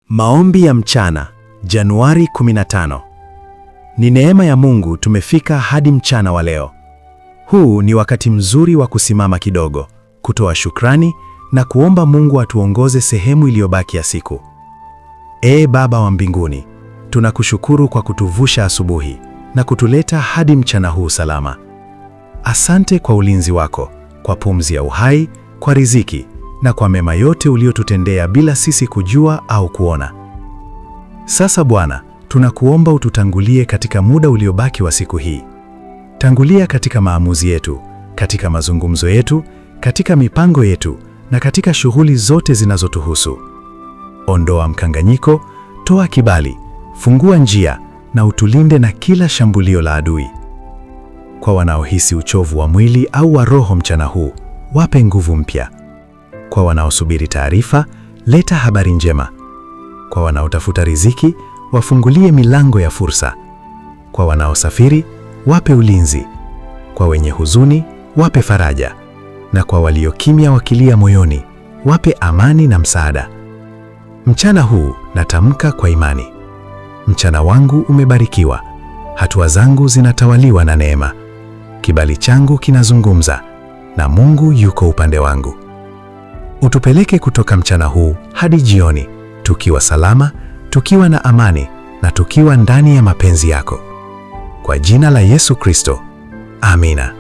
Maombi ya mchana, Januari 15. Ni neema ya Mungu tumefika hadi mchana wa leo. Huu ni wakati mzuri wa kusimama kidogo, kutoa shukrani na kuomba Mungu atuongoze sehemu iliyobaki ya siku. Ee Baba wa mbinguni, tunakushukuru kwa kutuvusha asubuhi na kutuleta hadi mchana huu salama. Asante kwa ulinzi wako, kwa pumzi ya uhai, kwa riziki na kwa mema yote uliotutendea bila sisi kujua au kuona. Sasa Bwana, tunakuomba ututangulie katika muda uliobaki wa siku hii. Tangulia katika maamuzi yetu, katika mazungumzo yetu, katika mipango yetu na katika shughuli zote zinazotuhusu. Ondoa mkanganyiko, toa kibali, fungua njia na utulinde na kila shambulio la adui. Kwa wanaohisi uchovu wa mwili au wa roho mchana huu, wape nguvu mpya. Kwa wanaosubiri taarifa, leta habari njema. Kwa wanaotafuta riziki, wafungulie milango ya fursa. Kwa wanaosafiri, wape ulinzi. Kwa wenye huzuni, wape faraja. Na kwa waliokimya wakilia moyoni, wape amani na msaada. Mchana huu natamka kwa imani. Mchana wangu umebarikiwa. Hatua zangu zinatawaliwa na neema. Kibali changu kinazungumza na Mungu yuko upande wangu. Utupeleke kutoka mchana huu hadi jioni, tukiwa salama, tukiwa na amani na tukiwa ndani ya mapenzi yako. Kwa jina la Yesu Kristo. Amina.